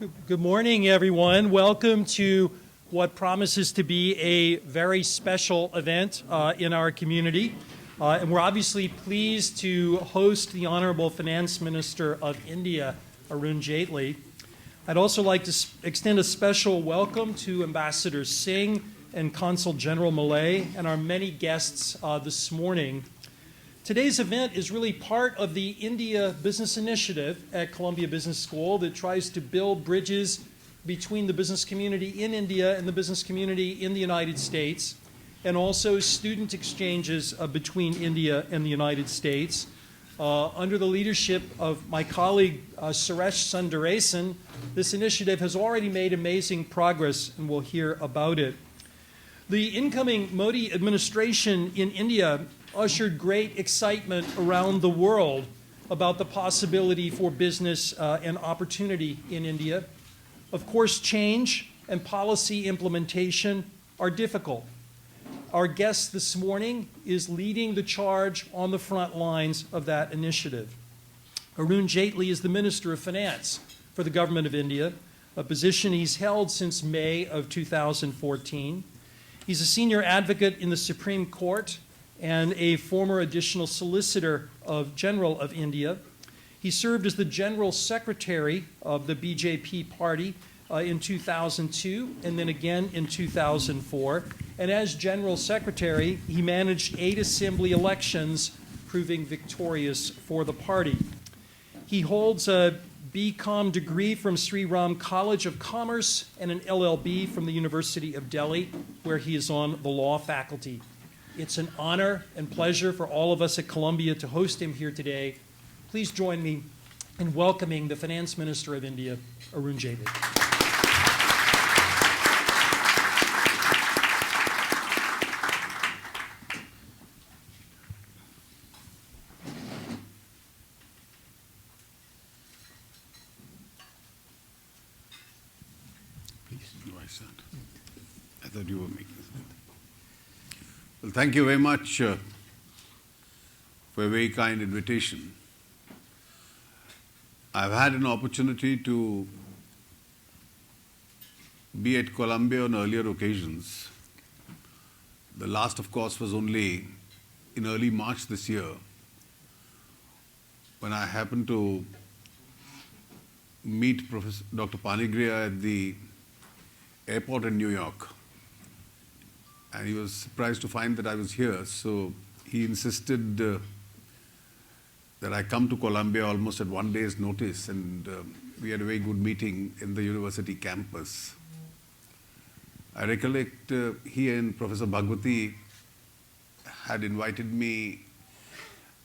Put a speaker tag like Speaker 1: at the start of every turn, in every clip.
Speaker 1: Good morning, everyone. Welcome to what promises to be a very special event in our community. And we're obviously pleased to host the Honorable Finance Minister of India, Arun Jaitley. I'd also like to extend a special welcome to Ambassador Singh and Consul General Malay and our many guests this morning. Today's event is really part of the India Business Initiative at Columbia Business School that tries to build bridges between the business community in India and the business community in the United States, and also student exchanges between India and the United States. Under the leadership of my colleague Suresh Sundaresan, this initiative has already made amazing progress, and we'll hear about it. The incoming Modi administration in India ushered great excitement around the world about the possibility for business and opportunity in India. Of course, change and policy implementation are difficult. Our guest this morning is leading the charge on the front lines of that initiative. Arun Jaitley is the Minister of Finance for the Government of India, a position he's held since May of 2014. He's a senior advocate in the Supreme Court and a former additional solicitor general of India. He served as the general secretary of the BJP party in 2002 and then again in 2004. And as general secretary, he managed 8 assembly elections, proving victorious for the party. He holds a BCom degree from Sri Ram College of Commerce and an LLB from the University of Delhi, where he is on the law faculty. It's an honor and pleasure for all of us at Columbia to host him here today. Please join me in welcoming the Finance Minister of India, Arun Jaitley.
Speaker 2: I thought you were making this. Well, thank you very much for a very kind invitation. I've had an opportunity to be at Columbia on earlier occasions. The last, of course, was only in early March this year, when I happened to meet Professor Dr. Panigria at the airport in New York. And he was surprised to find that I was here, so he insisted that I come to Columbia almost at one day's notice, and we had a very good meeting in the university campus. I recollect he and Professor Bhagwati had invited me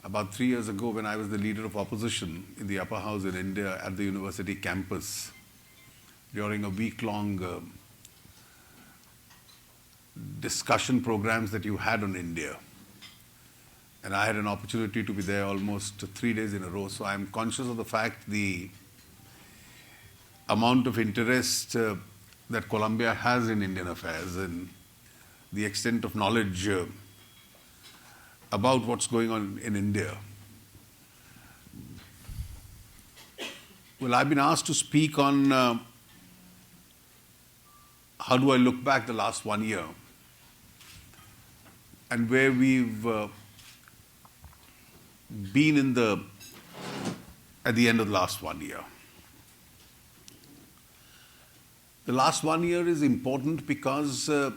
Speaker 2: about 3 years ago when I was the leader of opposition in the upper house in India at the university campus during a week-long discussion programs that you had on India. And I had an opportunity to be there almost 3 days in a row. So I'm conscious of the fact the amount of interest that Columbia has in Indian affairs and the extent of knowledge about what's going on in India. Well, I've been asked to speak on how do I look back the last 1 year and where we've been at the end of the last 1 year. The last 1 year is important because the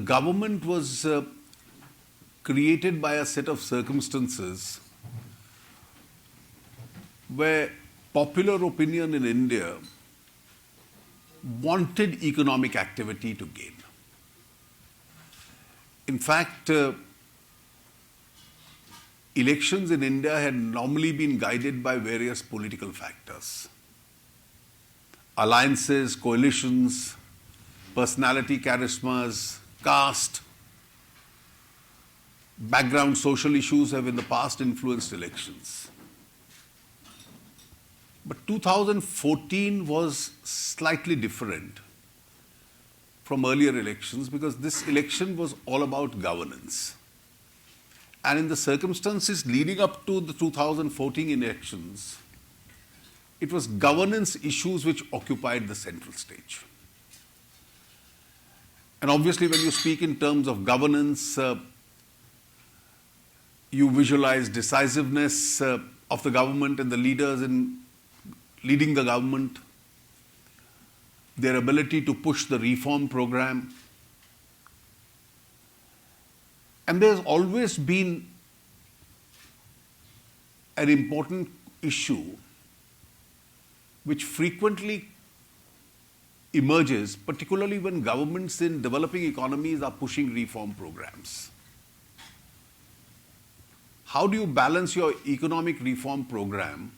Speaker 2: government was created by a set of circumstances where popular opinion in India wanted economic activity to gain. In fact, elections in India had normally been guided by various political factors. Alliances, coalitions, personality charismas, caste, background social issues have in the past influenced elections. But 2014 was slightly different from earlier elections because this election was all about governance. And in the circumstances leading up to the 2014 elections, it was governance issues which occupied the central stage. And obviously, when you speak in terms of governance, you visualize decisiveness of the government and the leaders in leading the government, their ability to push the reform program. And there's always been an important issue which frequently emerges, particularly when governments in developing economies are pushing reform programs. How do you balance your economic reform program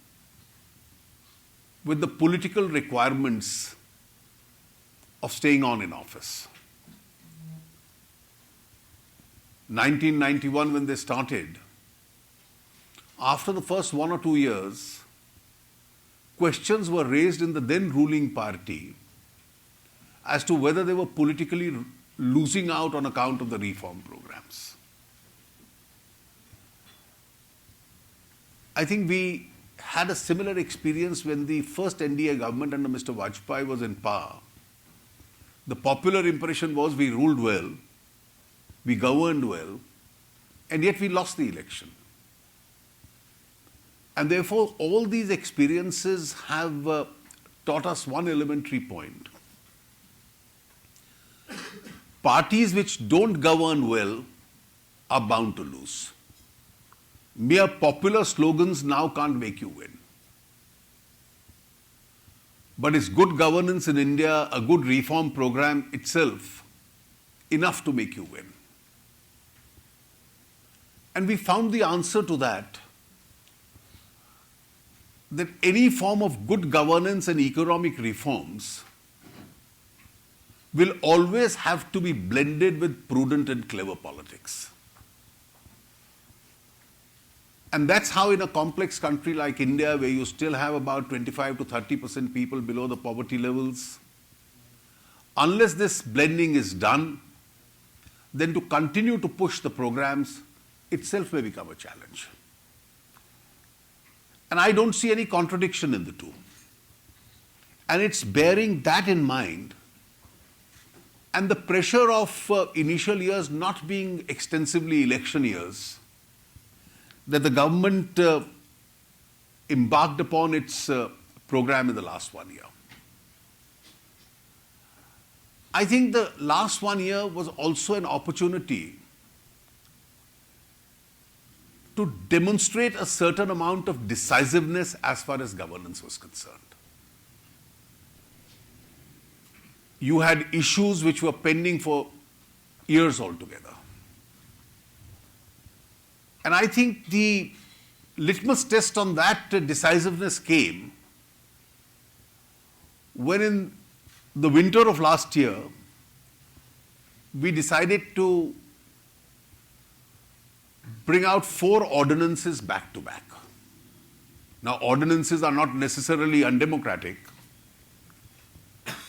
Speaker 2: with the political requirements of staying on in office? 1991, when they started, after the first 1 or 2 years, questions were raised in the then ruling party as to whether they were politically losing out on account of the reform programs. I think we had a similar experience when the first NDA government under Mr. Vajpayee was in power. The popular impression was we ruled well, we governed well, and yet we lost the election. And therefore, all these experiences have taught us one elementary point. Parties which don't govern well are bound to lose. Mere popular slogans now can't make you win. But is good governance in India, a good reform program itself, enough to make you win? And we found the answer to that any form of good governance and economic reforms will always have to be blended with prudent and clever politics. And that's how in a complex country like India, where you still have about 25 to 30% people below the poverty levels, unless this blending is done, then to continue to push the programs itself may become a challenge. And I don't see any contradiction in the two. And it's bearing that in mind, and the pressure of initial years not being extensively election years, that the government embarked upon its program in the last 1 year. I think the last 1 year was also an opportunity to demonstrate a certain amount of decisiveness as far as governance was concerned. You had issues which were pending for years altogether. And I think the litmus test on that decisiveness came when in the winter of last year, we decided to bring out 4 ordinances back to back. Now, ordinances are not necessarily undemocratic.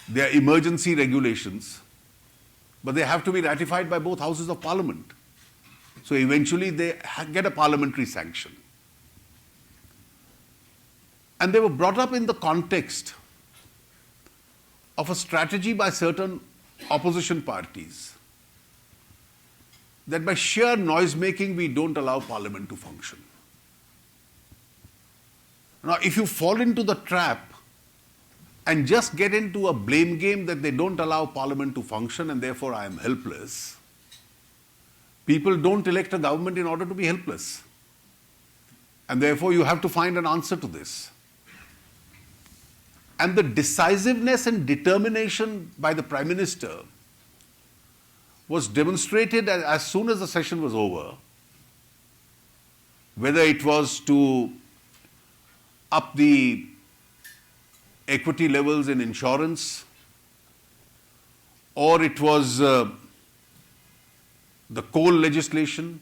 Speaker 2: They are emergency regulations, but they have to be ratified by both houses of parliament. So eventually they get a parliamentary sanction. And they were brought up in the context of a strategy by certain opposition parties that by sheer noise making we don't allow parliament to function. Now, if you fall into the trap and just get into a blame game that they don't allow parliament to function and therefore I am helpless, people don't elect a government in order to be helpless. And therefore you have to find an answer to this. And the decisiveness and determination by the Prime Minister was demonstrated as soon as the session was over, whether it was to up the equity levels in insurance, or it was the coal legislation,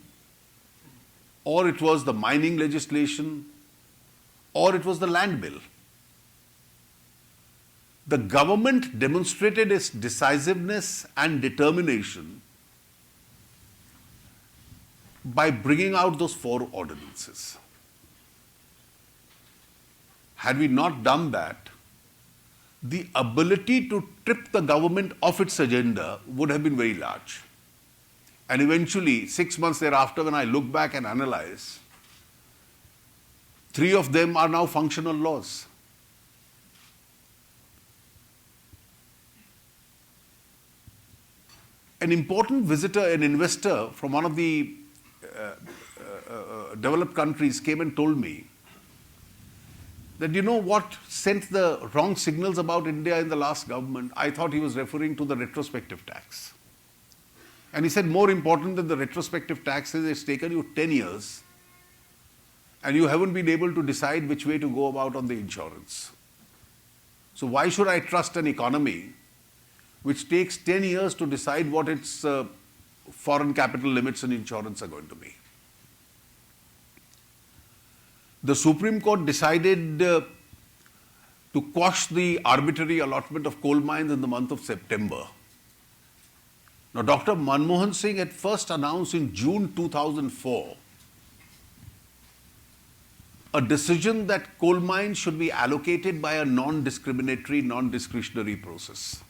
Speaker 2: or it was the mining legislation, or it was the land bill. The government demonstrated its decisiveness and determination by bringing out those 4 ordinances. had we not done that, the ability to trip the government off its agenda would have been very large. And eventually, 6 months thereafter, when I look back and analyze, 3 of them are now functional laws. An important visitor, an investor from one of the developed countries came and told me that, you know what sent the wrong signals about India in the last government? I thought he was referring to the retrospective tax. And he said, more important than the retrospective tax is it's taken you 10 years and you haven't been able to decide which way to go about on the insurance. So why should I trust an economy which takes 10 years to decide what its foreign capital limits and insurance are going to be? The Supreme Court decided to quash the arbitrary allotment of coal mines in the month of September. Now, Dr. Manmohan Singh had first announced in June 2004 a decision that coal mines should be allocated by a non-discriminatory, non-discretionary process.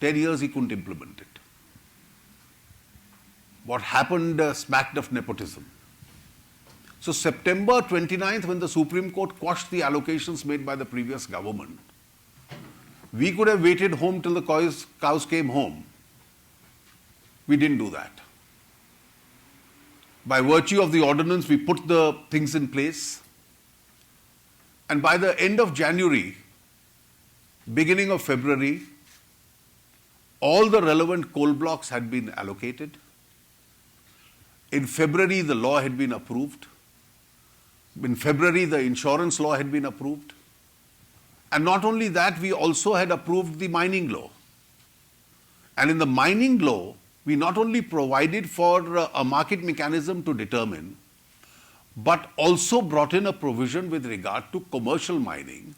Speaker 2: 10 years he couldn't implement it. What happened smacked of nepotism. So September 29th, when the Supreme Court quashed the allocations made by the previous government, we could have waited home till the cows came home. We didn't do that. By virtue of the ordinance, we put the things in place. And by the end of January, beginning of February, all the relevant coal blocks had been allocated. In February, the law had been approved. In February, the insurance law had been approved. And not only that, we also had approved the mining law. And in the mining law, we not only provided for a market mechanism to determine, but also brought in a provision with regard to commercial mining,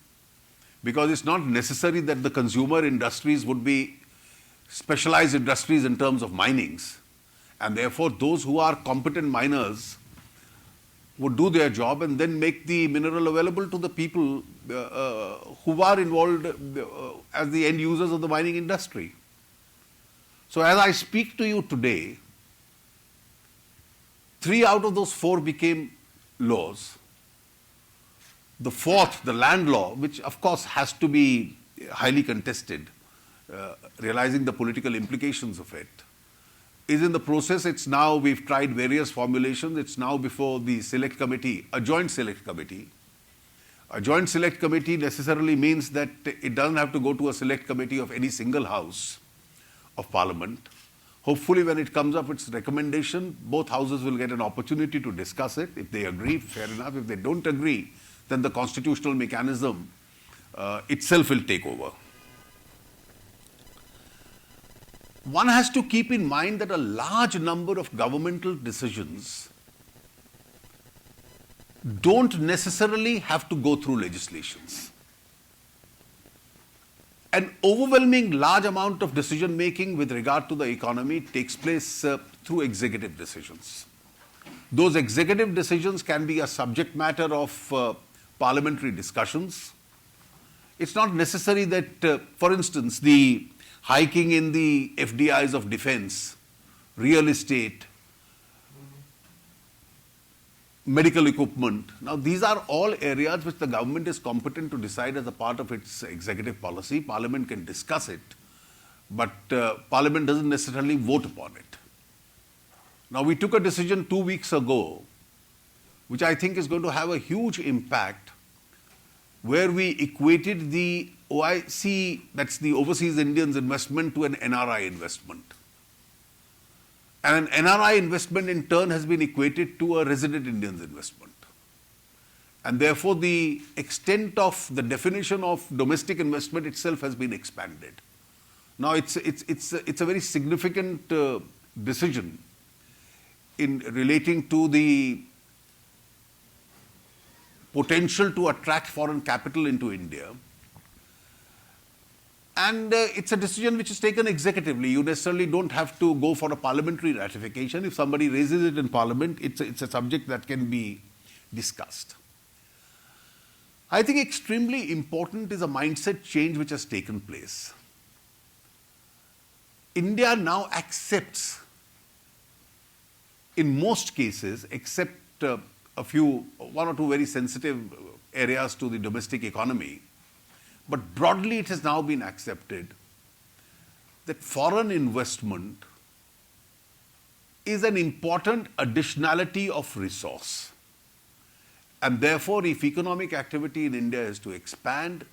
Speaker 2: because it's not necessary that the consumer industries would be specialized industries in terms of minings. And therefore, those who are competent miners would do their job and then make the mineral available to the people who are involved as the end users of the mining industry. So as I speak to you today, 3 out of those 4 became laws. The 4th, the land law, which of course has to be highly contested, realizing the political implications of it, is in the process. It's now, we've tried various formulations. It's now before the select committee, a joint select committee. A joint select committee necessarily means that it doesn't have to go to a select committee of any single house of parliament. Hopefully when it comes up its recommendation, both houses will get an opportunity to discuss it. If they agree, fair enough. If they don't agree, then the constitutional mechanism itself will take over. One has to keep in mind that a large number of governmental decisions don't necessarily have to go through legislations. An overwhelming large amount of decision making with regard to the economy takes place through executive decisions. Those executive decisions can be a subject matter of parliamentary discussions. It's not necessary that, for instance, the hiking in the FDIs of defense, real estate, medical equipment. Now, these are all areas which the government is competent to decide as a part of its executive policy. Parliament can discuss it, but Parliament doesn't necessarily vote upon it. Now, we took a decision 2 weeks ago, which I think is going to have a huge impact, where we equated the OIC, that's the Overseas Indians investment, to an NRI investment. And an NRI investment in turn has been equated to a resident Indians investment. And therefore, the extent of the definition of domestic investment itself has been expanded. Now, it's a very significant decision in relating to the potential to attract foreign capital into India. And it's a decision which is taken executively. You necessarily don't have to go for a parliamentary ratification. If somebody raises it in parliament, it's a subject that can be discussed. I think extremely important is a mindset change which has taken place. India now accepts, in most cases, except one or two very sensitive areas to the domestic economy, but broadly it has now been accepted that foreign investment is an important additionality of resource. And therefore, if economic activity in India is to expand,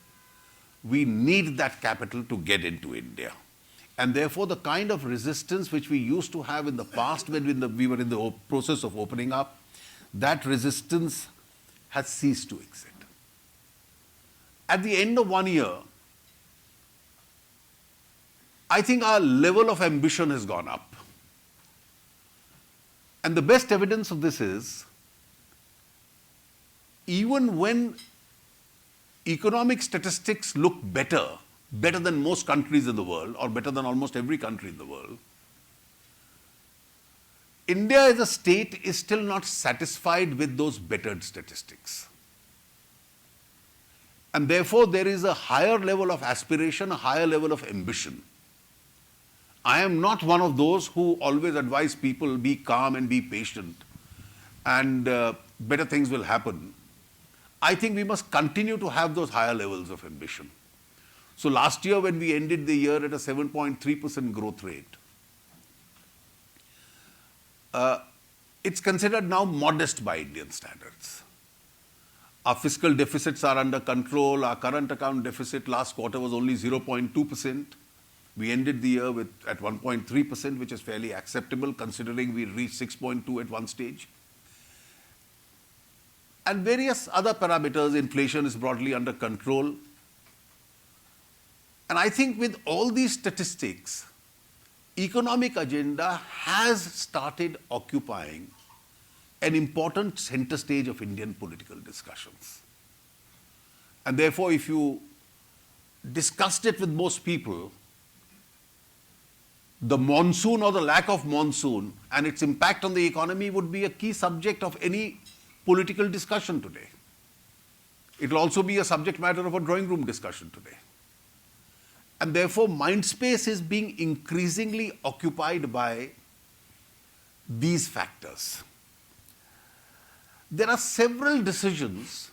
Speaker 2: we need that capital to get into India. And therefore, the kind of resistance which we used to have in the past when we were in the process of opening up, that resistance has ceased to exist. At the end of 1 year, I think our level of ambition has gone up. And the best evidence of this is, even when economic statistics look better than most countries in the world, or better than almost every country in the world, India as a state is still not satisfied with those bettered statistics. And therefore, there is a higher level of aspiration, a higher level of ambition. I am not one of those who always advise people be calm and be patient and better things will happen. I think we must continue to have those higher levels of ambition. So last year when we ended the year at a 7.3% growth rate, it's considered now modest by Indian standards. Our fiscal deficits are under control. Our current account deficit last quarter was only 0.2%. We ended the year at 1.3%, which is fairly acceptable considering we reached 6.2 at one stage. And various other parameters, inflation is broadly under control. And I think with all these statistics, economic agenda has started occupying an important center stage of Indian political discussions. And therefore, if you discussed it with most people, the monsoon or the lack of monsoon and its impact on the economy would be a key subject of any political discussion today. It will also be a subject matter of a drawing room discussion today. And therefore, mind space is being increasingly occupied by these factors. There are several decisions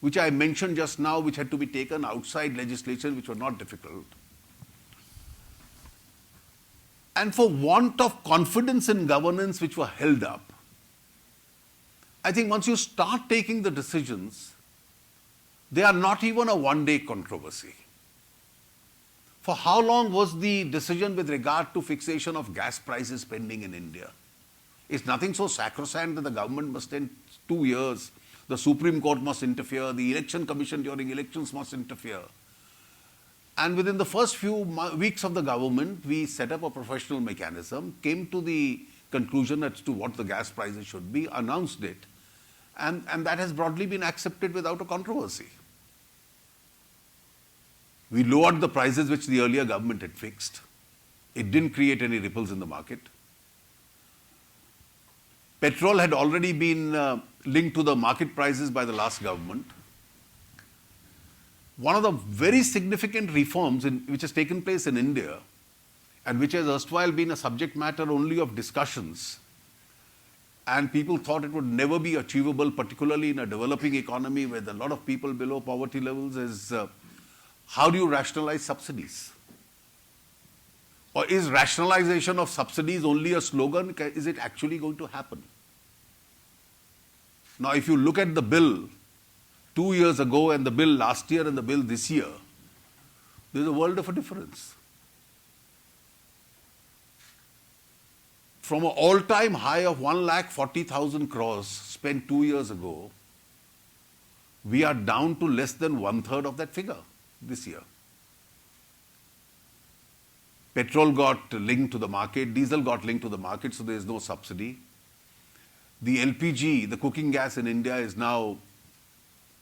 Speaker 2: which I mentioned just now, which had to be taken outside legislation, which were not difficult. And for want of confidence in governance, which were held up, I think once you start taking the decisions, they are not even a one-day controversy. For how long was the decision with regard to fixation of gas prices pending in India? It's nothing so sacrosanct that the government must spend 2 years, the Supreme Court must interfere, the Election Commission during elections must interfere. And within the first few weeks of the government, we set up a professional mechanism, came to the conclusion as to what the gas prices should be, announced it, and that has broadly been accepted without a controversy. We lowered the prices which the earlier government had fixed. It didn't create any ripples in the market. Petrol had already been linked to the market prices by the last government. One of the very significant reforms which has taken place in India and which has erstwhile been a subject matter only of discussions, and people thought it would never be achievable, particularly in a developing economy with a lot of people below poverty levels, is how do you rationalize subsidies? Or is rationalization of subsidies only a slogan? Is it actually going to happen? Now, if you look at the bill 2 years ago and the bill last year and the bill this year, there's a world of a difference. From an all-time high of 1,40,000 crores spent 2 years ago, we are down to less than 1/3 of that figure this year. Petrol got linked to the market, diesel got linked to the market, so there is no subsidy. The LPG, the cooking gas in India, is now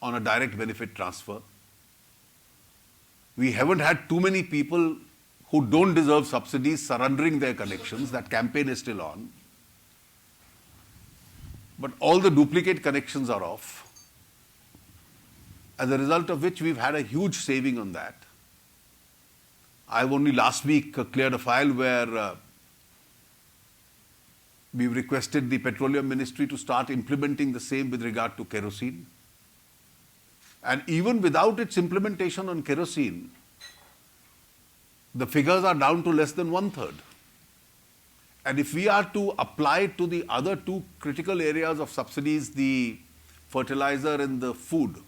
Speaker 2: on a direct benefit transfer. We haven't had too many people who don't deserve subsidies surrendering their connections. That campaign is still on. But all the duplicate connections are off. as a result of which we've had a huge saving on that. I've only last week cleared a file where we've requested the Petroleum Ministry to start implementing the same with regard to kerosene. And even without its implementation on kerosene, the figures are down to less than 1/3. And if we are to apply it to the other two critical areas of subsidies, the fertilizer and the food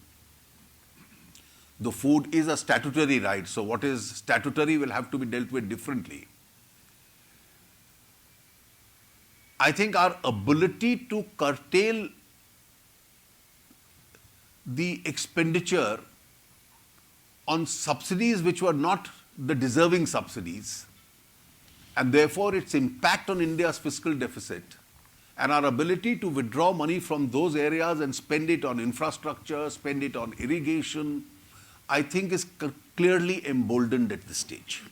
Speaker 2: is a statutory right. So what is statutory will have to be dealt with differently. I think our ability to curtail the expenditure on subsidies which were not the deserving subsidies, and therefore its impact on India's fiscal deficit, and our ability to withdraw money from those areas and spend it on infrastructure, spend it on irrigation, I think is clearly emboldened at this stage.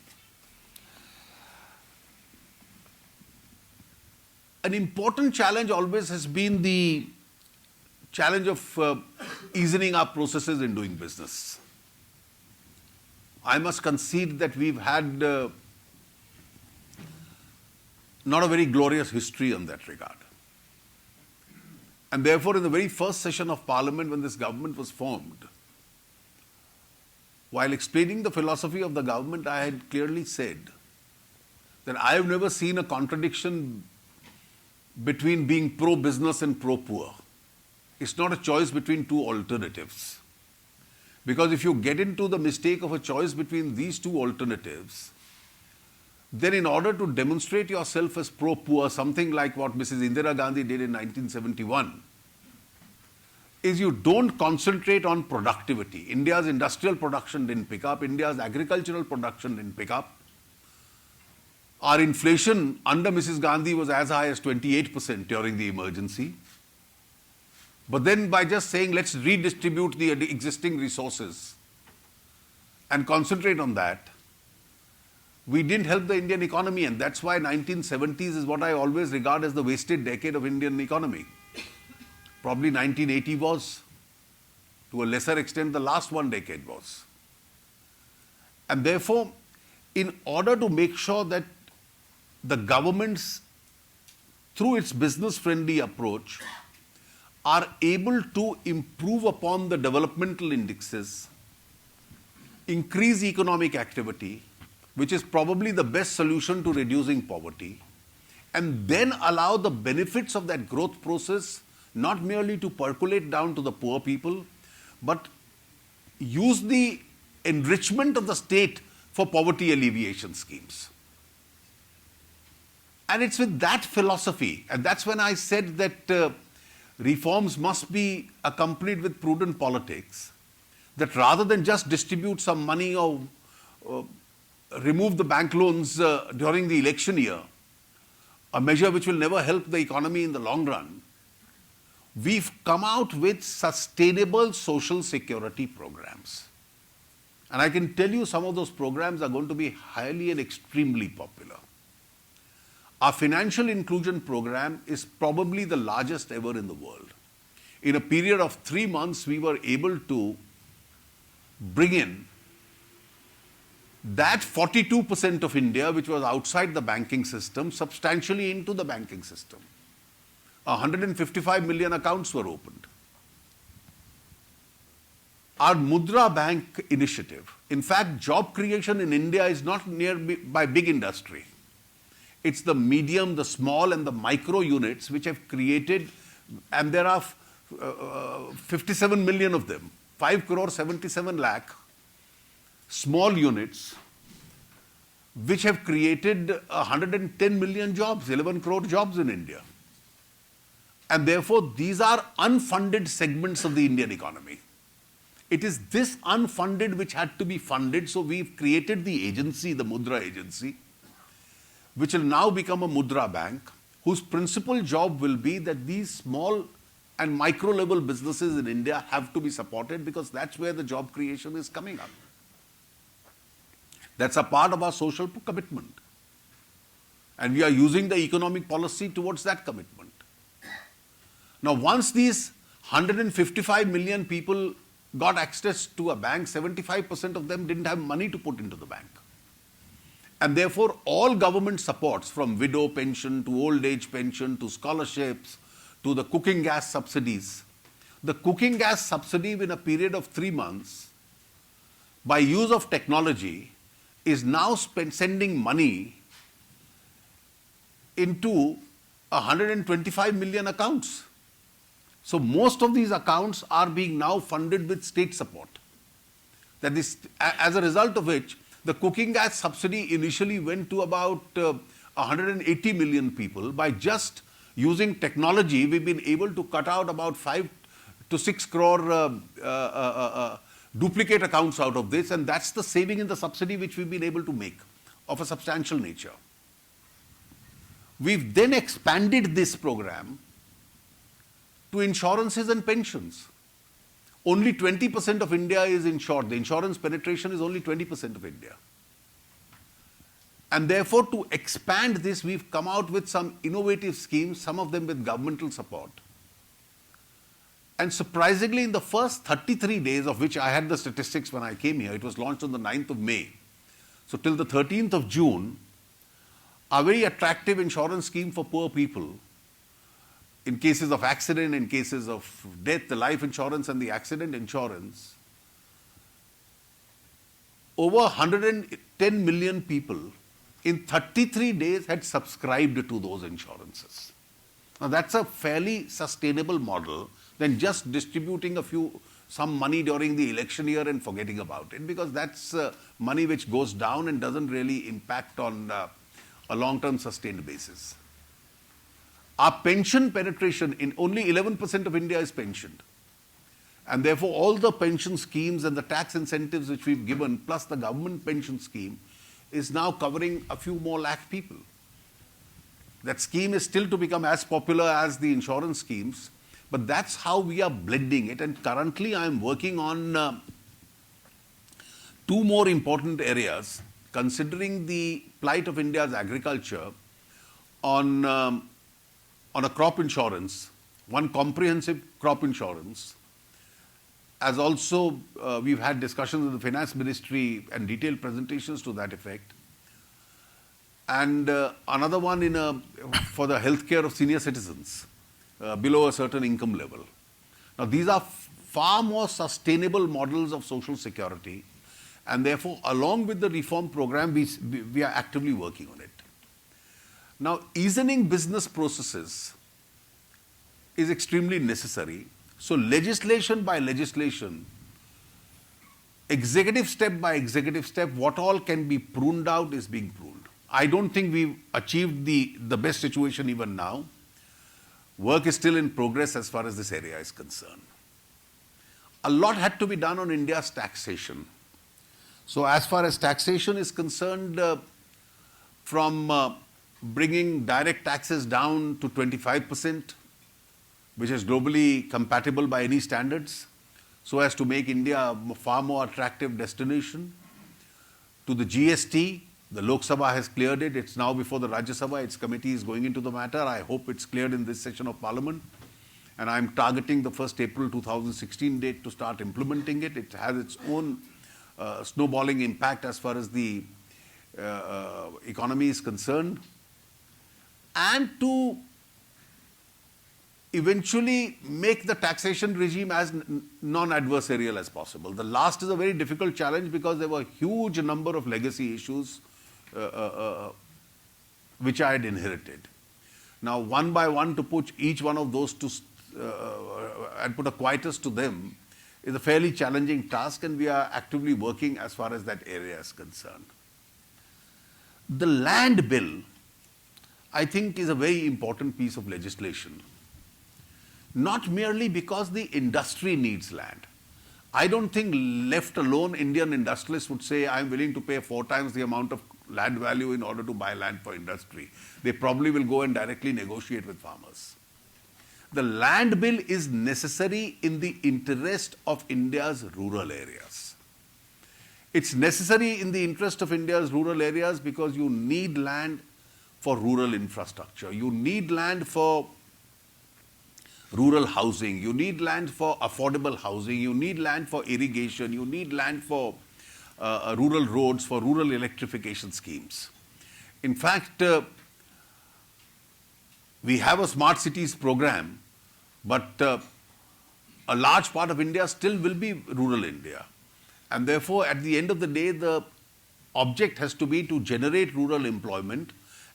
Speaker 2: An important challenge always has been the challenge of easing our processes in doing business. I must concede that we've had not a very glorious history in that regard. And therefore, in the very first session of Parliament when this government was formed, while explaining the philosophy of the government, I had clearly said that I have never seen a contradiction between being pro-business and pro-poor. It's not a choice between two alternatives. Because if you get into the mistake of a choice between these two alternatives, then in order to demonstrate yourself as pro-poor, something like what Mrs. Indira Gandhi did in 1971, is you don't concentrate on productivity. India's industrial production didn't pick up. India's agricultural production didn't pick up. Our inflation under Mrs. Gandhi was as high as 28% during the emergency. But then by just saying, let's redistribute the existing resources and concentrate on that, we didn't help the Indian economy. And that's why 1970s is what I always regard as the wasted decade of Indian economy. Probably 1980 was, to a lesser extent, the last one decade was. And therefore, in order to make sure that the governments, through its business-friendly approach, are able to improve upon the developmental indexes, increase economic activity, which is probably the best solution to reducing poverty, and then allow the benefits of that growth process not merely to percolate down to the poor people, but use the enrichment of the state for poverty alleviation schemes. And it's with that philosophy, and that's when I said that reforms must be accompanied with prudent politics, that rather than just distribute some money or remove the bank loans during the election year, a measure which will never help the economy in the long run, we've come out with sustainable social security programs. And I can tell you some of those programs are going to be highly and extremely popular. Our financial inclusion program is probably the largest ever in the world. In a period of 3 months, we were able to bring in that 42% of India which was outside the banking system substantially into the banking system. 155 million accounts were opened. Our Mudra Bank initiative, in fact, job creation in India is not by big industry. It's the medium, the small and the micro units which have created, and there are 57 million of them, 5 crore 77 lakh small units which have created 110 million jobs, 11 crore jobs in India. And therefore, these are unfunded segments of the Indian economy. It is this unfunded which had to be funded, so we've created the agency, the Mudra agency, which will now become a Mudra bank, whose principal job will be that these small and micro level businesses in India have to be supported, because that's where the job creation is coming up. That's a part of our social commitment. And we are using the economic policy towards that commitment. Now, once these 155 million people got access to a bank, 75% of them didn't have money to put into the bank. And therefore, all government supports, from widow pension to old age pension to scholarships to the cooking gas subsidies, the cooking gas subsidy in a period of 3 months, by use of technology, is now sending money into 125 million accounts. So most of these accounts are being now funded with state support. That is, as a result of which, the cooking gas subsidy initially went to about 180 million people. By just using technology, we've been able to cut out about 5 to 6 crore duplicate accounts out of this, and that's the saving in the subsidy which we've been able to make of a substantial nature. We've then expanded this program to insurances and pensions. Only 20% of India is insured. The insurance penetration is only 20% of India. And therefore, to expand this, we've come out with some innovative schemes, some of them with governmental support. And surprisingly, in the first 33 days, of which I had the statistics when I came here, it was launched on the 9th of May. So till the 13th of June, a very attractive insurance scheme for poor people, in cases of accident, in cases of death, the life insurance and the accident insurance, over 110 million people in 33 days had subscribed to those insurances. Now that's a fairly sustainable model than just distributing some money during the election year and forgetting about it, because that's money which goes down and doesn't really impact on a long-term sustained basis. Our pension penetration, in only 11% of India is pensioned. And therefore, all the pension schemes and the tax incentives which we've given, plus the government pension scheme, is now covering a few more lakh people. That scheme is still to become as popular as the insurance schemes, but that's how we are blending it. And currently, I'm working on 2 more important areas, considering the plight of India's agriculture, on a crop insurance, one comprehensive crop insurance. As also, we've had discussions with the Finance Ministry and detailed presentations to that effect. And another one for the healthcare of senior citizens below a certain income level. Now, these are far more sustainable models of social security, and therefore, along with the reform program, we are actively working on it. Now, easing business processes is extremely necessary. So, legislation by legislation, executive step by executive step, what all can be pruned out is being pruned. I don't think we've achieved the best situation even now. Work is still in progress as far as this area is concerned. A lot had to be done on India's taxation. So, as far as taxation is concerned, from bringing direct taxes down to 25%, which is globally compatible by any standards, so as to make India a far more attractive destination, to the GST. The Lok Sabha has cleared it. It's now before the Rajya Sabha. Its committee is going into the matter. I hope it's cleared in this session of Parliament. And I'm targeting the 1st April 2016 date to start implementing it. It has its own snowballing impact as far as the economy is concerned. And to eventually make the taxation regime as non-adversarial as possible. The last is a very difficult challenge because there were a huge number of legacy issues which I had inherited. Now, one by one, to put each one of those and put a quietus to them is a fairly challenging task, and we are actively working as far as that area is concerned. The land bill, I think, is a very important piece of legislation. Not merely because the industry needs land. I don't think left alone Indian industrialists would say, I'm willing to pay 4 times the amount of land value in order to buy land for industry. They probably will go and directly negotiate with farmers. The land bill is necessary in the interest of India's rural areas. It's necessary in the interest of India's rural areas because you need land for rural infrastructure. You need land for rural housing, you need land for affordable housing, you need land for irrigation, you need land for rural roads, for rural electrification schemes. In fact, we have a smart cities program, but a large part of India still will be rural India. And therefore, at the end of the day, the object has to be to generate rural employment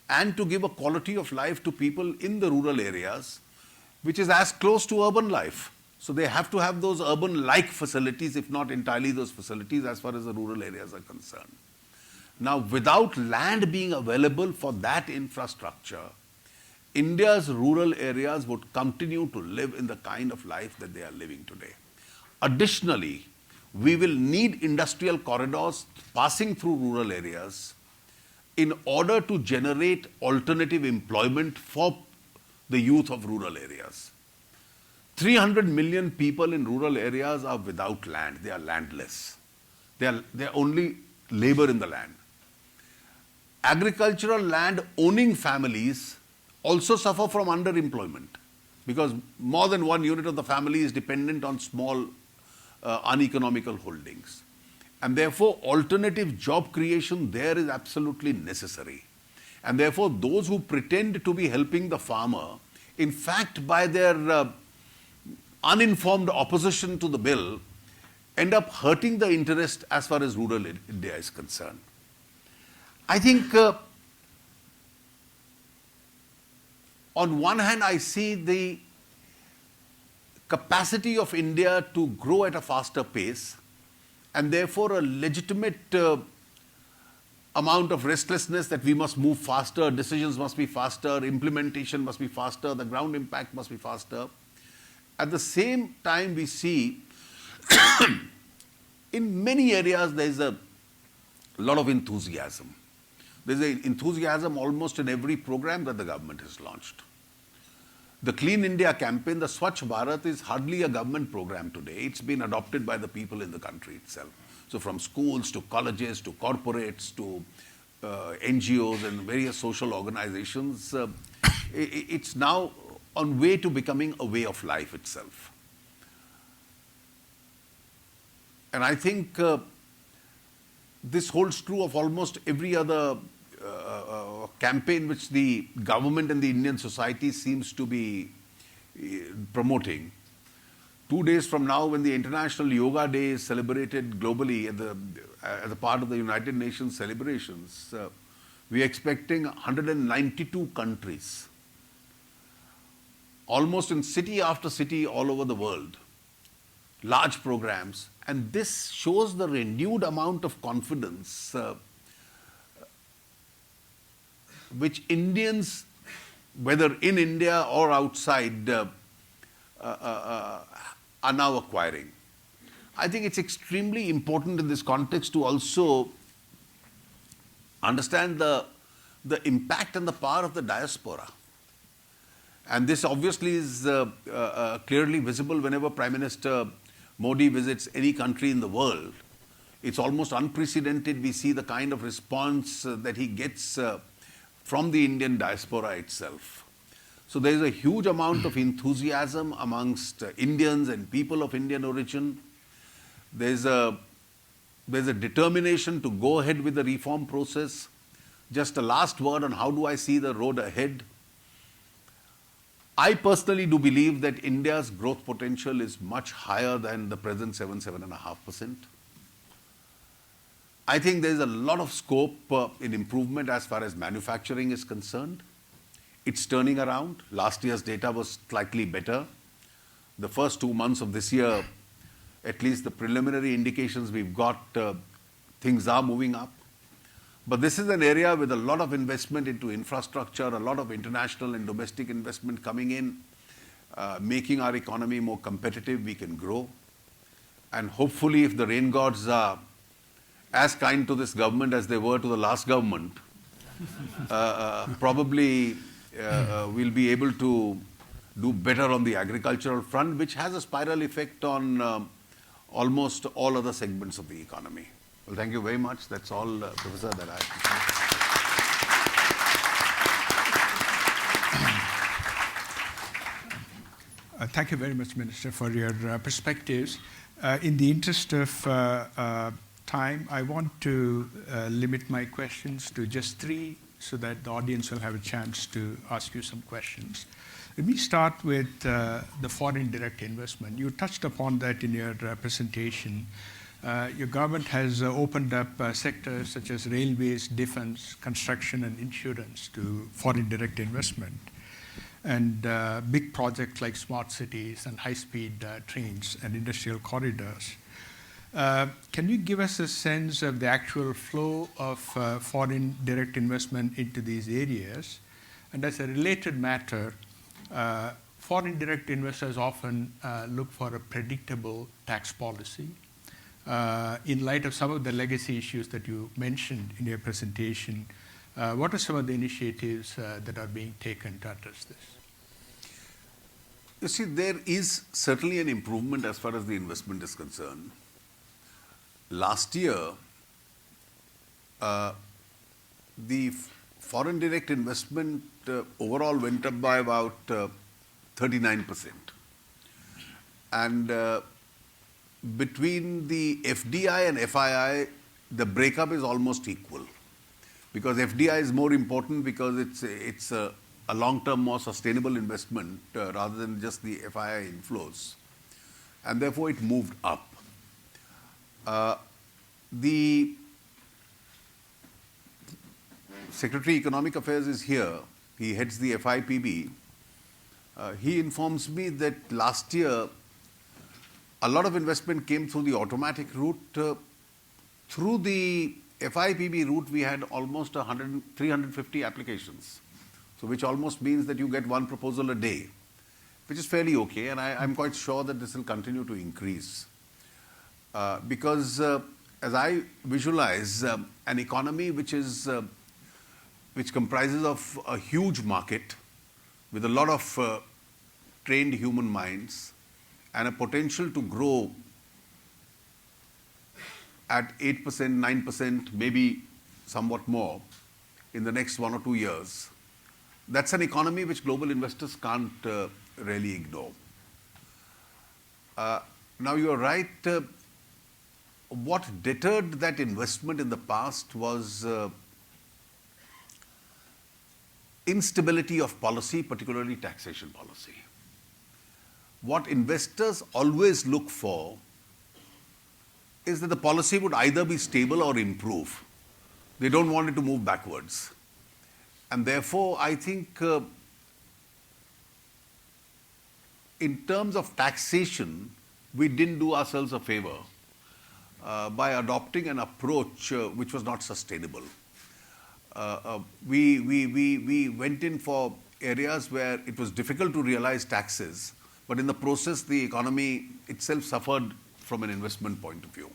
Speaker 2: and to give a quality of life to people in the rural areas, which is as close to urban life. So they have to have those urban-like facilities, if not entirely those facilities, as far as the rural areas are concerned. Now, without land being available for that infrastructure, India's rural areas would continue to live in the kind of life that they are living today. Additionally, we will need industrial corridors passing through rural areas in order to generate alternative employment for the youth of rural areas. 300 million people in rural areas are without land. They are landless. They are only labor in the land. Agricultural land owning families also suffer from underemployment because more than one unit of the family is dependent on small uneconomical holdings. And therefore, alternative job creation there is absolutely necessary. And therefore, those who pretend to be helping the farmer, in fact, by their uninformed opposition to the bill, end up hurting the interest as far as rural India is concerned. I think on one hand, I see the capacity of India to grow at a faster pace and therefore a legitimate amount of restlessness that we must move faster, decisions must be faster, implementation must be faster, the ground impact must be faster. At the same time, we see in many areas there is a lot of enthusiasm. There is an enthusiasm almost in every program that the government has launched. The Clean India campaign, the Swachh Bharat, is hardly a government program today. It's been adopted by the people in the country itself. So from schools to colleges to corporates to NGOs and various social organizations, it's now on way to becoming a way of life itself. And I think this holds true of almost every other campaign which the government and the Indian society seems to be promoting. 2 days from now, when the International Yoga Day is celebrated globally as a part of the United Nations celebrations, we are expecting 192 countries, almost in city after city all over the world, large programs. And this shows the renewed amount of confidence which Indians, whether in India or outside, are now acquiring. I think it's extremely important in this context to also understand the impact and the power of the diaspora. And this obviously is clearly visible whenever Prime Minister Modi visits any country in the world. It's almost unprecedented. We see the kind of response that he gets from the Indian diaspora itself. So there is a huge amount of enthusiasm amongst Indians and people of Indian origin. There's a determination to go ahead with the reform process. Just a last word on how do I see the road ahead. I personally do believe that India's growth potential is much higher than the present 7.5%. I think there is a lot of scope in improvement as far as manufacturing is concerned. It's turning around. Last year's data was slightly better. The first 2 months of this year, at least the preliminary indications we've got, things are moving up. But this is an area with a lot of investment into infrastructure, a lot of international and domestic investment coming in, making our economy more competitive. We can grow. And hopefully, if the rain gods are as kind to this government as they were to the last government, probably we'll be able to do better on the agricultural front, which has a spiral effect on almost all other segments of the economy. Well, thank you very much. That's all, Professor, that I have to say.
Speaker 3: Thank you very much, Minister, for your perspectives. In the interest of time, I want to limit my questions to just 3 so that the audience will have a chance to ask you some questions. Let me start with the foreign direct investment. You touched upon that in your presentation. Your government has opened up sectors such as railways, defense, construction, and insurance to foreign direct investment. And big projects like smart cities and high-speed trains and industrial corridors. Can you give us a sense of the actual flow of foreign direct investment into these areas? And as a related matter, foreign direct investors often look for a predictable tax policy. In light of some of the legacy issues that you mentioned in your presentation, what are some of the initiatives that are being taken to address this?
Speaker 2: You see, there is certainly an improvement as far as the investment is concerned. Last year, the foreign direct investment overall went up by about 39%. And between the FDI and FII, the breakup is almost equal. Because FDI is more important because it's a long-term, more sustainable investment rather than just the FII inflows. And therefore, it moved up. The Secretary Economic Affairs is here. He heads the FIPB. He informs me that last year, a lot of investment came through the automatic route. Through the FIPB route, we had almost 350 applications. So which almost means that you get 1 proposal a day, which is fairly okay. And I'm quite sure that this will continue to increase. Because as I visualize an economy which comprises of a huge market with a lot of trained human minds and a potential to grow at 8%, 9%, maybe somewhat more in the next 1 or 2 years, that's an economy which global investors can't really ignore. Now, you're right. What deterred that investment in the past was instability of policy, particularly taxation policy. What investors always look for is that the policy would either be stable or improve. They don't want it to move backwards. And therefore, I think in terms of taxation, we didn't do ourselves a favor by adopting an approach which was not sustainable. We went in for areas where it was difficult to realize taxes, but in the process, the economy itself suffered from an investment point of view.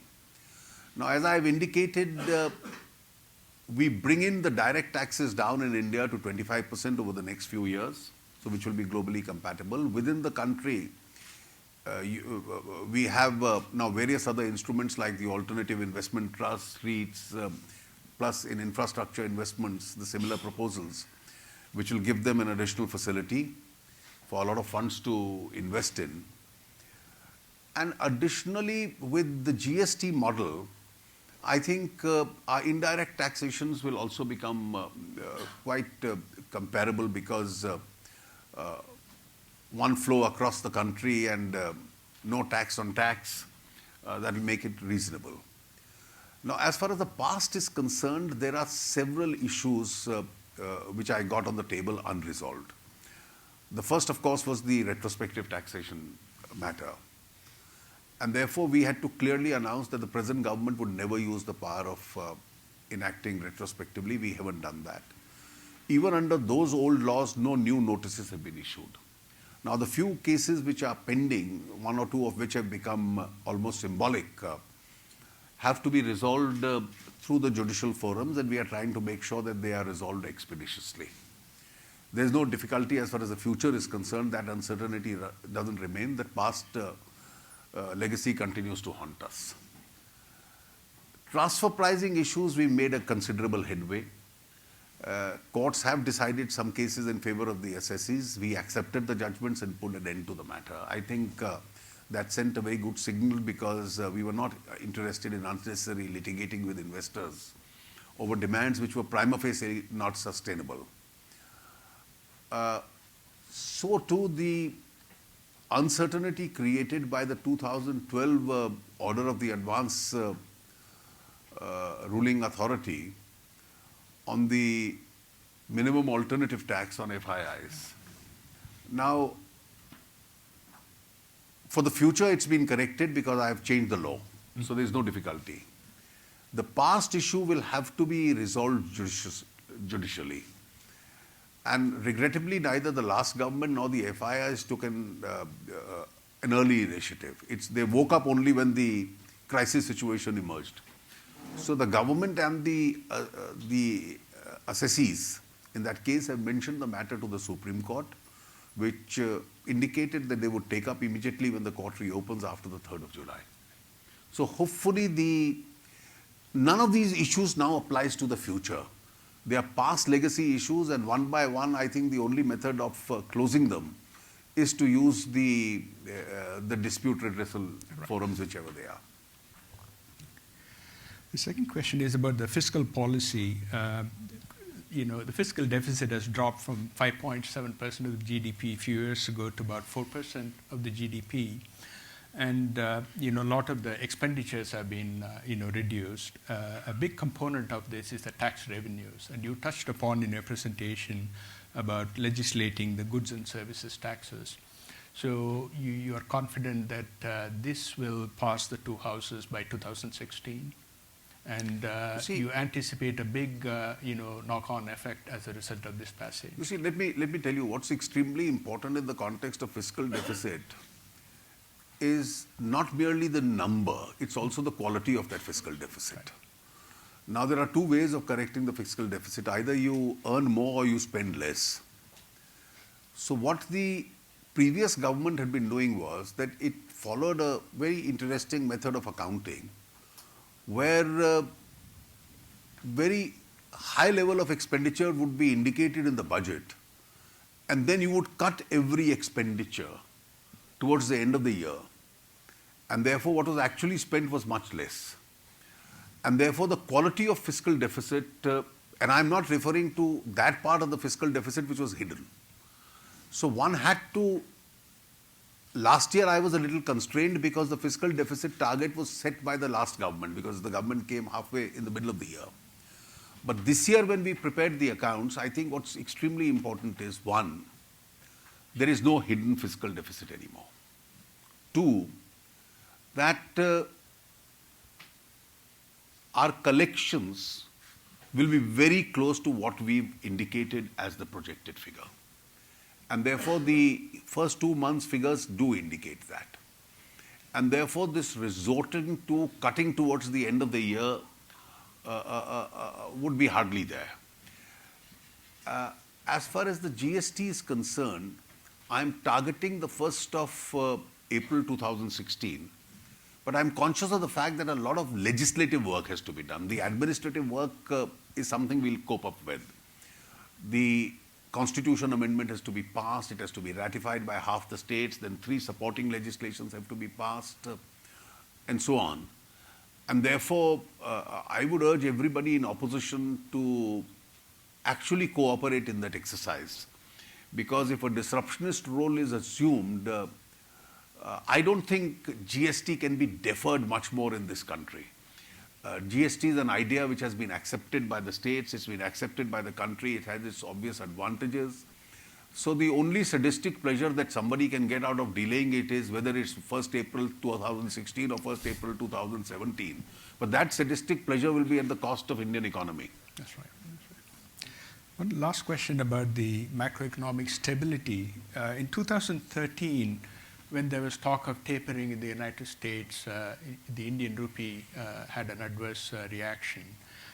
Speaker 2: Now, as I've indicated, we bring in the direct taxes down in India to 25% over the next few years, so which will be globally compatible. Within the country, we have now various other instruments like the alternative investment trust, REITs, plus in infrastructure investments, the similar proposals, which will give them an additional facility for a lot of funds to invest in. And additionally, with the GST model, I think our indirect taxations will also become quite comparable because one flow across the country and no tax on tax, that will make it reasonable. Now, as far as the past is concerned, there are several issues which I got on the table unresolved. The first, of course, was the retrospective taxation matter. And therefore, we had to clearly announce that the present government would never use the power of enacting retrospectively. We haven't done that. Even under those old laws, no new notices have been issued. Now, the few cases which are pending, 1 or 2 of which have become almost symbolic, have to be resolved through the judicial forums, and we are trying to make sure that they are resolved expeditiously. There's no difficulty as far as the future is concerned. That uncertainty doesn't remain. That past legacy continues to haunt us. Transfer pricing issues, we made a considerable headway. Courts have decided some cases in favor of the assessees. We accepted the judgments and put an end to the matter. I think that sent a very good signal because we were not interested in unnecessarily litigating with investors over demands which were prima facie not sustainable. So too the uncertainty created by the 2012 order of the advance ruling authority on the minimum alternative tax on FIIs. Now, for the future, it's been corrected because I have changed the law. So there's no difficulty. The past issue will have to be resolved judicially. And regrettably, neither the last government nor the FIIs took an early initiative. They woke up only when the crisis situation emerged. So the government and the assessees, in that case, have mentioned the matter to the Supreme Court, which indicated that they would take up immediately when the court reopens after the 3rd of July. So hopefully none of these issues now applies to the future. They are past legacy issues, and one by one, I think the only method of closing them is to use the dispute redressal forums, whichever they are.
Speaker 3: The second question is about the fiscal policy. The fiscal deficit has dropped from 5.7% of the GDP a few years ago to about 4% of the GDP. And a lot of the expenditures have been reduced. A big component of this is the tax revenues. And you touched upon in your presentation about legislating the goods and services taxes. So you are confident that this will pass the two houses by 2016? And you anticipate a big, knock-on effect as a result of this passage.
Speaker 2: You see, let me tell you what's extremely important in the context of fiscal deficit is not merely the number, it's also the quality of that fiscal deficit.
Speaker 3: Right.
Speaker 2: Now, there are two ways of correcting the fiscal deficit. Either you earn more or you spend less. So what the previous government had been doing was that it followed a very interesting method of accounting where very high level of expenditure would be indicated in the budget, and then you would cut every expenditure towards the end of the year, and therefore what was actually spent was much less. And therefore the quality of fiscal deficit, and I'm not referring to that part of the fiscal deficit which was hidden. So one had to, last year I was a little constrained because the fiscal deficit target was set by the last government because the government came halfway in the middle of the year. But this year when we prepared the accounts, I think what's extremely important is, one, there is no hidden fiscal deficit anymore. Two, that our collections will be very close to what we've indicated as the projected figure. And therefore, the first 2 months' figures do indicate that. And therefore, this resorting to cutting towards the end of the year would be hardly there. As far as the GST is concerned, I'm targeting the 1st of April 2016. But I'm conscious of the fact that a lot of legislative work has to be done. The administrative work is something we'll cope up with. The Constitution amendment has to be passed, it has to be ratified by half the states, then 3 supporting legislations have to be passed, and so on. And therefore, I would urge everybody in opposition to actually cooperate in that exercise. Because if a disruptionist role is assumed, I don't think GST can be deferred much more in this country. GST is an idea which has been accepted by the states, it's been accepted by the country, it has its obvious advantages. So the only sadistic pleasure that somebody can get out of delaying it is whether it's 1st April 2016 or 1st April 2017. But that sadistic pleasure will be at the cost of Indian economy.
Speaker 3: That's right. One last question about the macroeconomic stability. In 2013, when there was talk of tapering in the United States, the Indian rupee had an adverse reaction.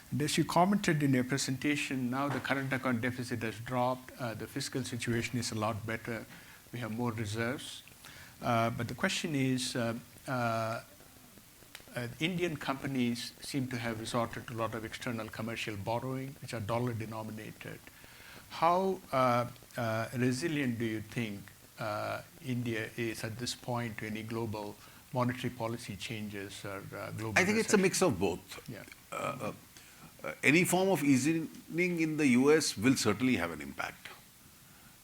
Speaker 3: And as you commented in your presentation, now the current account deficit has dropped, the fiscal situation is a lot better, we have more reserves. But the question is, Indian companies seem to have resorted to a lot of external commercial borrowing, which are dollar denominated. How resilient do you think India is at this point to any global monetary policy changes or global
Speaker 2: I think it's a
Speaker 3: recession?
Speaker 2: mix of both.
Speaker 3: Yeah.
Speaker 2: Any form of easing in the US will certainly have an impact.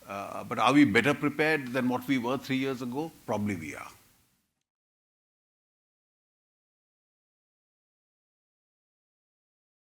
Speaker 2: But are we better prepared than what we were 3 years ago? Probably we are.